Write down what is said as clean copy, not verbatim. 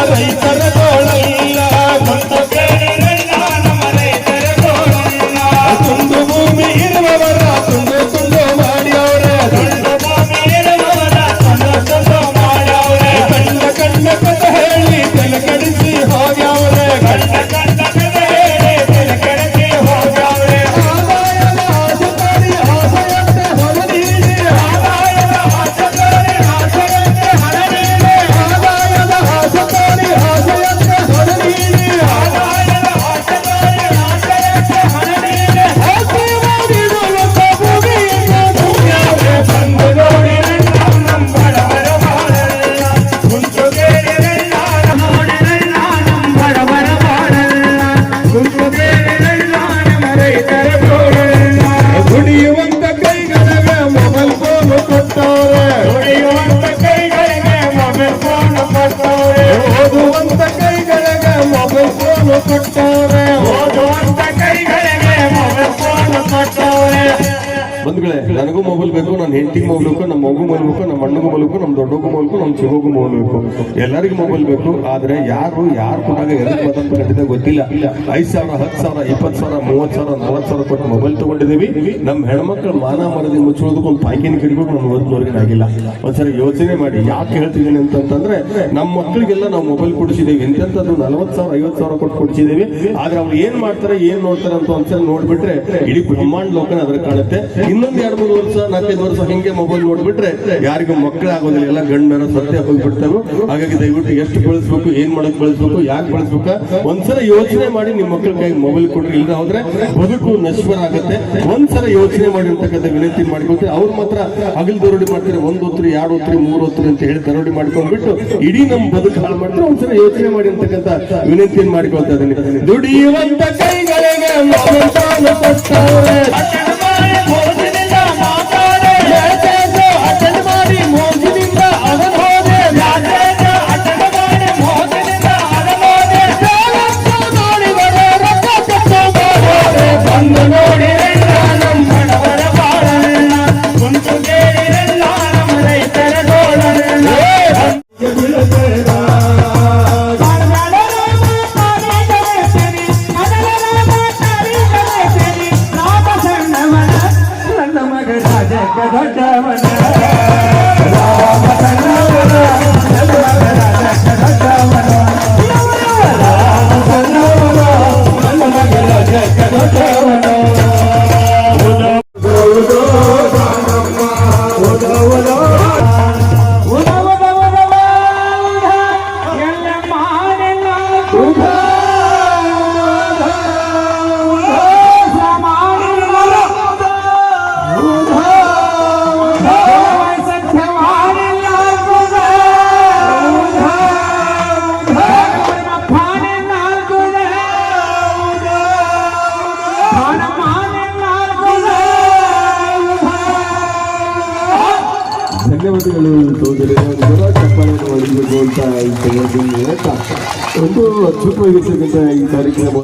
ರೈತರ ಗೋಳಲ್ಲ ಮುಂದೆ ಕೇಳಿರಣ್ಣ ನಮ್ಮ ರೈತರ ಗೋಳಲ್ಲ ತುಂಡು ಭೂಮಿ ಇರುವವರ ತುಂಡು ತುಂಡು ಮಾಡ್ಯವ್ರೆ ತುಂಡು ಭೂಮಿ ಇರುವವರ ತುಂಡು ತುಂಡು ಮಾಡ್ಯವ್ರೆ ಕಂಡ ಕಂಡ ಕಥೆ ಹೇಳಿ ತಲೆ ಕೆಡಿಸಿ ಹೋಗ್ಯವ್ರೆ ಕಂಡ ಕಂಡ ಕಥೆ ಹೇಳಿ ತಲೆ ಕೆಡಿಸಿ ಹೋಗ್ಯವ್ರೆ ಆದಾಯದ ಆಸೆ ಮಾಡಿ ಆಸೆಯಂತೆ ಹೊರ ನೀಡಿ ಆದಾಯದ ಆಸೆ ಮಾಡಿ ಆಸೆಯಂತೆ ಹೊರ ನೀಡಿ ಆದಾಯದ ಆಸೆ ಮಾಡಿ ಆಸೆಯಂತೆ ಹೊರ ನೀಡಿ ಆದಾಯದ ಆಸೆ ಮಾಡಿ ಆಸೆಯಂತೆ ಹೊರ ನೀಡಿ ಆಸೆ ಮಾಡಿರುವಂತ ಭೂಮಿಯನ್ನು ಭೂಮ್ಯಾವ್ರೆ ಬಂದು ನೋಡಿರಣ್ಣ ನಮ್ಮ ಬಡವರ ಬಾಳಲ್ಲ ಕುಂತು ಕೇಳಿರಣ್ಣ ನೋಡಿರಣ್ಣ ನಮ್ಮ ಬಡವರ ಬಾಳಲ್ಲ ಕುಂತು ಕೇಳಿರಣ್ಣ ನಮ್ಮ ರೈತರ ಗೋಳಲ್ಲ ದುಡಿಯುವಂತ ಕೈಗಳಿಗೆ ಮೊಬೈಲ್ ಫೋನ್ ಕೊಟ್ಟವ್ರೆ ದುಡಿಯುವಂತ ಕೈಗಳಿಗೆ ಮೊಬೈಲ್ ಫೋನ್ ಕೊಟ್ಟವ್ರೆ ಓದುವಂತ ಕೈಗಳಿಗೆ ಮೊಬೈಲ್ ಫೋನ್ ಕೊಟ್ಟವ್ರೆ ಓದುವಂತ ಕೈಗಳಿಗೆ ಮೊಬೈಲ್ ಫೋನ್ ಕೊಟ್ಟವ್ರೆ ಬಂಧುಗಳೇ ನನಗೂ ಮೊಬೈಲ್ ಬೇಕು ನನ್ನ ಹೆಂಡತಿಗೆ ಮೊಬೈಲ್ ಬೇಕು ನಮ್ಮ ಮಗು ಮೊಬೈಲ್ ಬೇಕು ನಮ್ಮ ಅಣ್ಣಗೂ ಮೊಬೈಲ್ ಬೇಕು ನಮ್ಮ ದೊಡ್ಡಗೂ ಮೊಬೈಲ್ ಬೇಕು ನಮ್ಮ ಚಿಗೋಗೂ ಮೊಬೈಲ್ ಬೇಕು ಎಲ್ಲರಿಗೂ ಮೊಬೈಲ್ ಬೇಕು ಆದ್ರೆ ಯಾರು ಕೊಟ್ಟಾಗ ಎದಕ್ಕೆ ಮಾತಾಡ್ಬೇಕಂತಿದೆ ಗೊತ್ತಿಲ್ಲ 5,000 10,000 20,000 30,000 40,000 ಕೊಟ್ಟು ಮೊಬೈಲ್ ತಗೊಂಡಿದ್ದೀವಿ ನಮ್ಮ ಹೆಣ್ಮಕ್ಳು ಮಾನ ಮರದಿ ಮುಚ್ಚೋದಕ್ಕೆ ಒಂದು ಪಾಯ್ಕಿನ ಕರಿಬೇಕು ನಮ್ಮ ಓದಿನವ್ರಿಗೆ ಆಗಿಲ್ಲ ಒಂದ್ಸರಿ ಯೋಚನೆ ಮಾಡಿ ಯಾಕೆ ಹೇಳ್ತಿದ್ದೀನಿ ಅಂತಂದ್ರೆ ನಮ್ಮ ಮಕ್ಕಳಿಗೆಲ್ಲ ನಾವು ಮೊಬೈಲ್ ಕೊಡಿಸಿದ್ದೀವಿ ಎಂತೆಂಥದ್ದು 40,000 50,000 ಕೊಟ್ಟು ಕೊಡಿಸಿದ್ದೀವಿ ಆದ್ರೆ ಅವ್ರು ಏನ್ ಮಾಡ್ತಾರೆ ಏನ್ ನೋಡ್ತಾರೆ ಅಂತ ಒಂದ್ಸರಿ ನೋಡ್ಬಿಟ್ರೆ ಇಡೀ ಬ್ರಹ್ಮಾಂಡ ಲೋಕನ ಅದ್ರ ಕಾಣುತ್ತೆ ಇನ್ನೊಂದು 2-3 ವರ್ಷ 4-5 ವರ್ಷ ಹಿಂಗೆ ಮೊಬೈಲ್ ನೋಡ್ಬಿಟ್ರೆ ಯಾರಿಗೂ ಮಕ್ಕಳೇ ಆಗೋದಿಲ್ಲ ಎಲ್ಲ ಗಂಡರ ಸತ್ಯ ಹೋಗ್ಬಿಡ್ತಾವೆ ಹಾಗಾಗಿ ದಯವಿಟ್ಟು ಎಷ್ಟು ಬೆಳೆಸ್ಬೇಕು ಏನ್ ಮಾಡಕ್ ಬೆಳೆಸ್ಬೇಕು ಯಾಕೆ ಬೆಳೆಸ್ಬೇಕ ಒಂದ್ಸಲ ಯೋಚನೆ ಮಾಡಿ ನಿಮ್ಮ ಮಕ್ಕಳ ಕೈಗೆ ಮೊಬೈಲ್ ಕೊಡ್ರಿ ಇಲ್ಲ ಹೋದ್ರೆ ಬದುಕು ನಶ್ವರ ಆಗುತ್ತೆ ಒಂದ್ಸಲ ಯೋಚನೆ ಮಾಡಿ ಅಂತಕ್ಕಂಥ ವಿನಂತಿ ಮಾಡ್ಕೊಳ್ತೀವಿ ಅವ್ರು ಮಾತ್ರ ಹಗಲ್ ದರೋಡಿ ಮಾಡ್ತಾರೆ 1 ಹೊತ್ರಿ 2 ಹೊತ್ರಿ 3 ಹೊತ್ರಿ ಅಂತ ಹೇಳಿ ದರೋಡಿ ಮಾಡ್ಕೊಂಡ್ಬಿಟ್ಟು ಇಡೀ ನಮ್ಮ ಬದುಕು ಹಾಳು ಮಾಡ್ತಾರೆ ಒಂದ್ಸಲ ಯೋಚನೆ ಮಾಡಿ ಅಂತಕ್ಕಂಥ ವಿನಂತಿಯನ್ನು ಮಾಡ್ಕೊಳ್ತಾ ಇದ್ದೀನಿ ದುಡಿಯುವಂತ ಕೈಗಳಿಗೆ ಮೊಬೈಲ್ ಫೋನ್ ಕೊಟ್ಟವ್ರೆ ಅಟೆಂಡ್ ಮಾಡಿ ಮೋಜಿನಿಂದ ಅದನ್ನು ಹೋದೆ ಅಟೆಂಡ್ ಮಾಡಿ ಮೋಜಿನಿಂದ ಅದನ್ನು ಹೋದೆ ನೋಡಿದರೆ ರೊಕ್ಕ ಕಟ್ಟೋದೆ ಬಂದು ನೋಡಿರಣ್ಣ ನಮ್ಮ ಬಡವರ ಬಾಳಲ್ಲ ಕುಂತು ಕೇಳಿರಣ್ಣ ನಮ್ಮ ರೈತರ ಗೋಳಲ್ಲ ಧನ್ಯವಾದಗಳು ಸೋದರಿ ಚಪ್ಪಾಳೆಯನ್ನು ಮಾಡಬೇಕು ಅಂತ ಒಂದು ಅದ್ಭುತವಾಗಿರ್ತಕ್ಕಂಥ ಈ ಕಾರ್ಯಕ್ರಮ